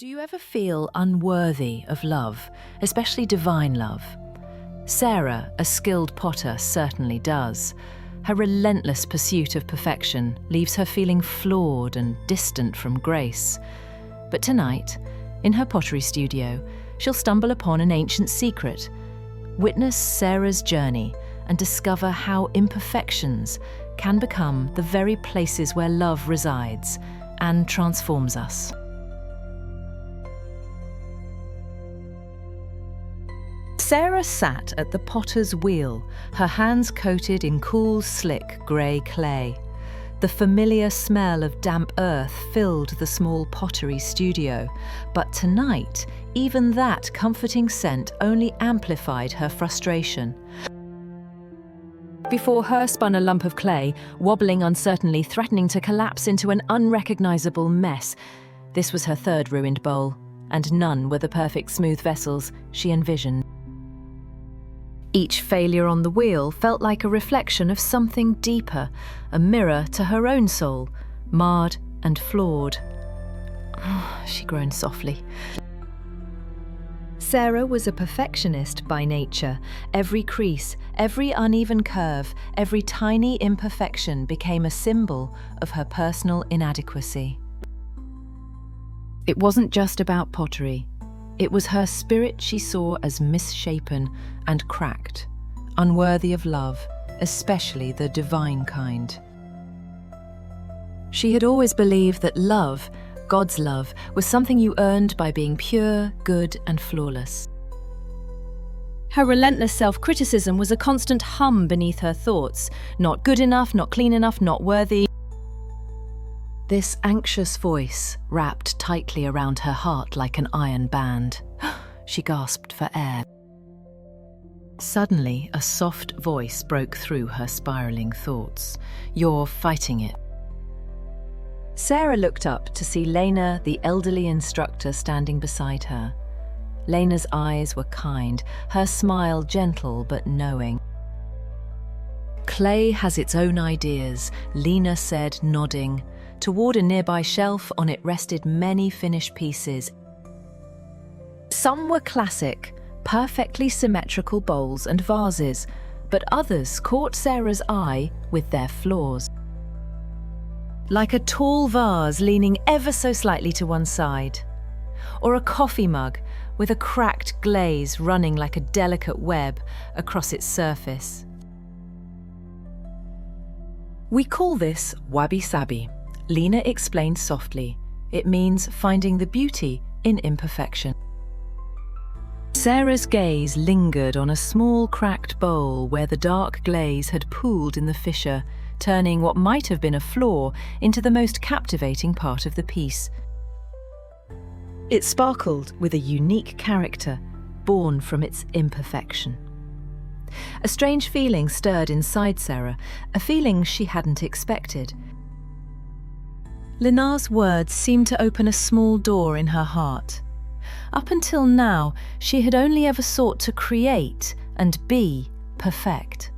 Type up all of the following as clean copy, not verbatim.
Do you ever feel unworthy of love, especially divine love? Sarah, a skilled potter, certainly does. Her relentless pursuit of perfection leaves her feeling flawed and distant from grace. But tonight, in her pottery studio, she'll stumble upon an ancient secret. Witness Sarah's journey and discover how imperfections can become the very places where love resides and transforms us. Sarah sat at the potter's wheel, her hands coated in cool, slick grey clay. The familiar smell of damp earth filled the small pottery studio, but tonight, even that comforting scent only amplified her frustration. Before her spun a lump of clay, wobbling uncertainly, threatening to collapse into an unrecognizable mess. This was her third ruined bowl, and none were the perfect smooth vessels she envisioned. Each failure on the wheel felt like a reflection of something deeper, a mirror to her own soul, marred and flawed. She groaned softly. Sarah was a perfectionist by nature. Every crease, every uneven curve, every tiny imperfection became a symbol of her personal inadequacy. It wasn't just about pottery. It was her spirit she saw as misshapen and cracked, unworthy of love, especially the divine kind. She had always believed that love, God's love, was something you earned by being pure, good, and flawless. Her relentless self-criticism was a constant hum beneath her thoughts. Not good enough, not clean enough, not worthy. This anxious voice wrapped tightly around her heart like an iron band. She gasped for air. Suddenly, a soft voice broke through her spiraling thoughts. "You're fighting it." Sarah looked up to see Lena, the elderly instructor, standing beside her. Lena's eyes were kind, her smile gentle but knowing. "Clay has its own ideas," Lena said, nodding. Toward a nearby shelf, on it rested many finished pieces. Some were classic, perfectly symmetrical bowls and vases, but others caught Sarah's eye with their flaws. Like a tall vase leaning ever so slightly to one side, or a coffee mug with a cracked glaze running like a delicate web across its surface. "We call this wabi-sabi," Lena explained softly. "It means finding the beauty in imperfection." Sarah's gaze lingered on a small cracked bowl where the dark glaze had pooled in the fissure, turning what might have been a flaw into the most captivating part of the piece. It sparkled with a unique character, born from its imperfection. A strange feeling stirred inside Sarah, a feeling she hadn't expected. Lena's words seemed to open a small door in her heart. Up until now, she had only ever sought to create and be perfect.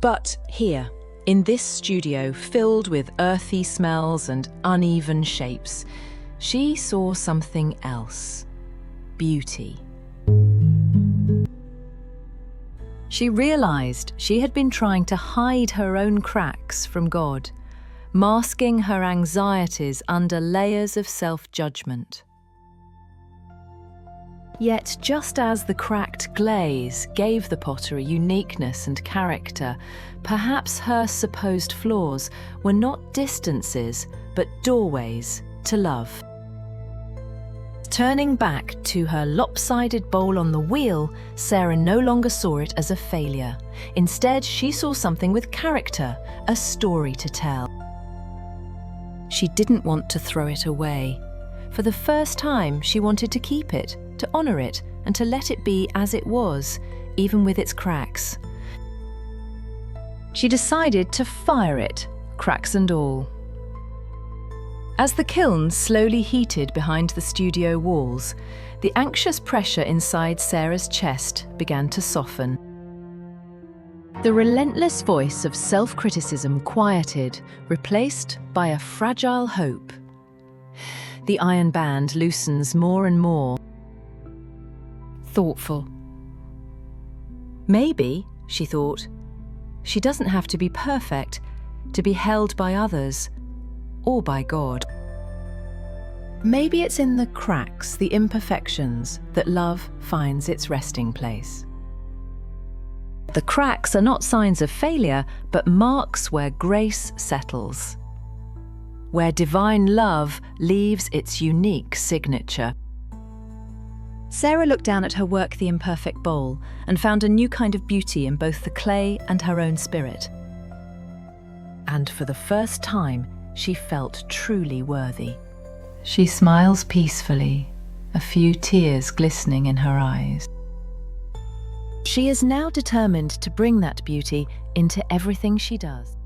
But here, in this studio filled with earthy smells and uneven shapes, she saw something else: beauty. She realized she had been trying to hide her own cracks from God, masking her anxieties under layers of self-judgment. Yet, just as the cracked glaze gave the pottery uniqueness and character, perhaps her supposed flaws were not distances, but doorways to love. Turning back to her lopsided bowl on the wheel, Sarah no longer saw it as a failure. Instead, she saw something with character, a story to tell. She didn't want to throw it away. For the first time, she wanted to keep it, to honor it, and to let it be as it was, even with its cracks. She decided to fire it, cracks and all. As the kiln slowly heated behind the studio walls, the anxious pressure inside Sarah's chest began to soften. The relentless voice of self-criticism quieted, replaced by a fragile hope. the iron band loosens more and more. Thoughtful. Maybe, she thought, she doesn't have to be perfect to be held by others or by God. Maybe it's in the cracks, the imperfections, that love finds its resting place. The cracks are not signs of failure, but marks where grace settles, where divine love leaves its unique signature. Sarah looked down at her work, The Imperfect Bowl, and found a new kind of beauty in both the clay and her own spirit. And for the first time, she felt truly worthy. She smiles peacefully, a few tears glistening in her eyes. She is now determined to bring that beauty into everything she does.